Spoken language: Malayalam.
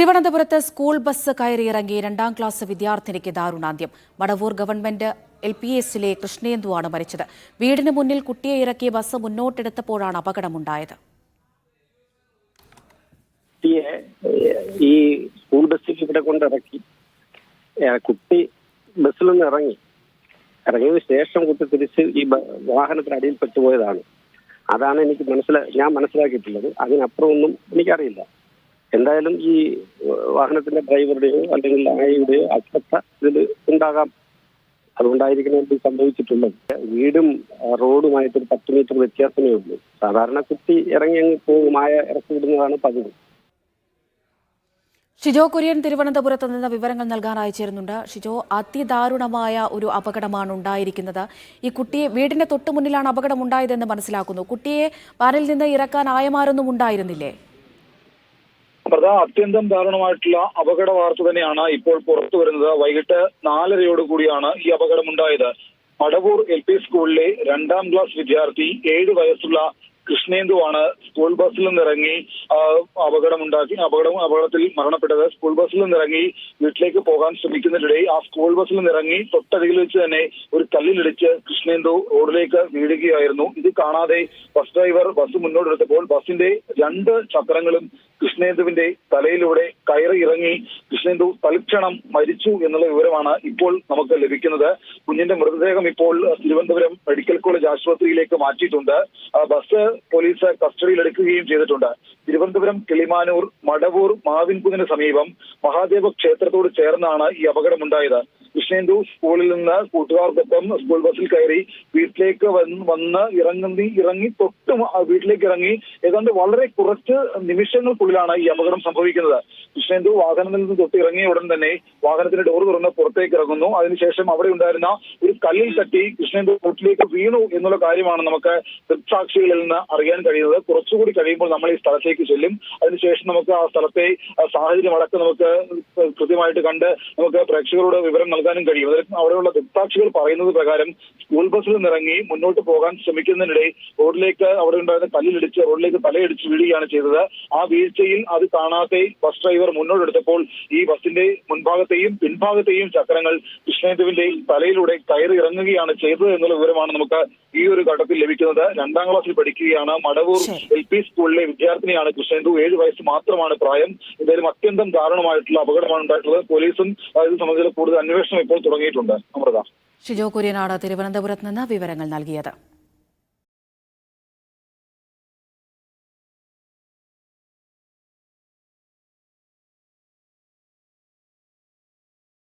തിരുവനന്തപുരത്ത് സ്കൂൾ ബസ് കയറിയിറങ്ങി 2ാം ക്ലാസ് വിദ്യാർത്ഥിനിക്ക് ദാരുണാന്ത്യം. മടവൂർ ഗവൺമെന്റ് LPSലെ കൃഷ്ണേന്ദുവാണ് മരിച്ചത്. വീടിന് മുന്നിൽ കുട്ടിയെ ഇറക്കി ബസ് മുന്നോട്ടെടുത്തപ്പോഴാണ് അപകടമുണ്ടായത്. ഈ സ്കൂൾ ബസ്സിൽ ഇവിടെ കൊണ്ടിറക്കി കുട്ടി ബസ്സിൽ നിന്ന് ഇറങ്ങിയതിനു ശേഷം കുട്ടി തിരിച്ച് ഈ വാഹനത്തിന് അടിയിൽ പെട്ടുപോയതാണ്. അതാണ് ഞാൻ മനസ്സിലാക്കിയിട്ടുള്ളത്. അതിനപ്പുറം ഒന്നും എനിക്കറിയില്ല. എന്തായാലും ഈ വാഹനത്തിന്റെ ഡ്രൈവറുടെയോ അല്ലെങ്കിൽ ആയയുടെയോ അശ്രദ്ധ ഇതിൽ ഉണ്ടാകാം. അതുകൊണ്ടായിരിക്കണം ഇത് സംഭവിച്ചിട്ടുള്ളത്. വീടും റോഡുമായിട്ടൊരു 10 മീറ്റർ വ്യത്യാസമേ ഉള്ളൂ. സാധാരണ കുട്ടി ഇറങ്ങി അങ്ങ് പോകും, ആയ ഇറക്കി വിടുന്നതാണ് പതിവ്. ഷിജോ കുര്യൻ തിരുവനന്തപുരത്ത് നിന്ന് വിവരങ്ങൾ നൽകാൻ അയച്ചിരുന്നുണ്ട്. ഷിജോ, അതിദാരുണമായ ഒരു അപകടമാണ് ഉണ്ടായിരിക്കുന്നത്. ഈ കുട്ടിയെ വീടിന്റെ തൊട്ടു മുന്നിലാണ് അപകടം ഉണ്ടായതെന്ന് മനസ്സിലാക്കുന്നു. കുട്ടിയെ വാനിൽ നിന്ന് ഇറക്കാൻ ആയമാരൊന്നും ഉണ്ടായിരുന്നില്ലേ? അത്യന്തം ദാരുണമായിട്ടുള്ള അപകട വാർത്ത തന്നെയാണ് ഇപ്പോൾ പുറത്തു വരുന്നത്. വൈകിട്ട് 4:30 കൂടിയാണ് ഈ അപകടമുണ്ടായത്. മടവൂർ LP സ്കൂളിലെ 2ാം ക്ലാസ് വിദ്യാർത്ഥി 7 വയസ്സുള്ള കൃഷ്ണേന്ദുവാണ് സ്കൂൾ ബസ്സിൽ നിന്നിറങ്ങി അപകടത്തിൽ മരണപ്പെട്ടത്. സ്കൂൾ ബസ്സിൽ നിന്നിറങ്ങി വീട്ടിലേക്ക് പോകാൻ ശ്രമിക്കുന്നതിനിടെ ആ സ്കൂൾ ബസ്സിൽ നിന്നിറങ്ങി തൊട്ടരികിൽ വെച്ച് തന്നെ ഒരു കല്ലിലിടിച്ച് കൃഷ്ണേന്ദു റോഡിലേക്ക് വീഴുകയായിരുന്നു. ഇത് കാണാതെ ബസ് ഡ്രൈവർ ബസ് മുന്നോട്ടെടുത്തപ്പോൾ ബസിന്റെ 2 ചക്രങ്ങളും കൃഷ്ണേന്ദുവിന്റെ തലയിലൂടെ കയറി ഇറങ്ങി കൃഷ്ണേന്ദു തൽക്ഷണം മരിച്ചു എന്നുള്ള വിവരമാണ് ഇപ്പോൾ നമുക്ക് ലഭിക്കുന്നത്. കുഞ്ഞിന്റെ മൃതദേഹം ഇപ്പോൾ തിരുവനന്തപുരം മെഡിക്കൽ കോളേജ് ആശുപത്രിയിലേക്ക് മാറ്റിയിട്ടുണ്ട്. ബസ് പോലീസ് കസ്റ്റഡിയിലെടുക്കുകയും ചെയ്തിട്ടുണ്ട്. തിരുവനന്തപുരം കിളിമാനൂർ മടവൂർ മാവിൻകുന്നിന് സമീപം മഹാദേവ ക്ഷേത്രത്തോട് ചേർന്നാണ് ഈ അപകടമുണ്ടായത്. കൃഷ്ണേന്ദു സ്കൂളിൽ നിന്ന് കൂട്ടുകാർക്കൊപ്പം സ്കൂൾ ബസ്സിൽ കയറി വീട്ടിലേക്ക് വന്ന് ഇറങ്ങി വീട്ടിലേക്ക് ഇറങ്ങി ഏതാണ്ട് വളരെ കുറച്ച് നിമിഷങ്ങൾക്കുള്ളിലാണ് ഈ അപകടം സംഭവിക്കുന്നത്. കൃഷ്ണേന്ദു വാഹനത്തിൽ നിന്ന് തൊട്ട് ഇറങ്ങിയ ഉടൻ തന്നെ വാഹനത്തിന്റെ ഡോർ തുറന്ന് പുറത്തേക്ക് ഇറങ്ങുന്നു. അതിനുശേഷം അവിടെ ഉണ്ടായിരുന്ന ഒരു കല്ലിൽ തട്ടി കൃഷ്ണേന്ദു റോഡിലേക്ക് വീണു എന്നുള്ള കാര്യമാണ് നമുക്ക് ദൃക്സാക്ഷികളിൽ നിന്ന് അറിയാൻ കഴിയുന്നത്. കുറച്ചുകൂടി കഴിയുമ്പോൾ നമ്മൾ ഈ സ്ഥലത്തേക്ക് ചെല്ലും. അതിനുശേഷം നമുക്ക് ആ സ്ഥലത്തെ സാഹചര്യം അടക്കം നമുക്ക് കൃത്യമായിട്ട് കണ്ട് നമുക്ക് പ്രേക്ഷകരോട് വിവരം നൽകാനും കഴിയും. അവിടെയുള്ള ദൃക്സാക്ഷികൾ പറയുന്നത് പ്രകാരം സ്കൂൾ ബസ്സിൽ നിന്നിറങ്ങി മുന്നോട്ട് പോകാൻ ശ്രമിക്കുന്നതിനിടെ റോഡിലേക്ക് അവിടെ ഉണ്ടായിരുന്ന കല്ലിലിടിച്ച് റോഡിലേക്ക് തലയിടിച്ച് വീഴുകയാണ് ചെയ്തത്. ആ വീഴ്ചയിൽ അത് കാണാതെ ബസ് ഡ്രൈവർ മുന്നോട്ടെടുത്തപ്പോൾ ഈ ബസിന്റെ മുൻഭാഗത്തെയും പിൻഭാഗത്തെയും ചക്രങ്ങൾ കൃഷ്ണേന്ദുവിന്റെ തലയിലൂടെ കയറി ഇറങ്ങുകയാണ് ചെയ്തത് എന്നുള്ള വിവരമാണ് നമുക്ക് ഈ ഒരു ഘട്ടത്തിൽ ലഭിക്കുന്നത്. 2ാം ക്ലാസ്സിൽ പഠിക്കുകയാണ്. മടവൂർ LP സ്കൂളിലെ വിദ്യാർത്ഥിനിയാണ് കൃഷ്ണേന്ദു. 7 വയസ്സ് മാത്രമാണ് പ്രായം. എന്തായാലും അത്യന്തം ദാരുണമായിട്ടുള്ള അപകടമാണ് ഉണ്ടായിട്ടുള്ളത്. പോലീസും ഇത് സംബന്ധിച്ച കൂടുതൽ അന്വേഷണം ഇപ്പോൾ തുടങ്ങിയിട്ടുണ്ട്. അമൃത. ഷിജോ കുര്യനാണ് തിരുവനന്തപുരത്ത് നിന്ന് വിവരങ്ങൾ നൽകിയത്.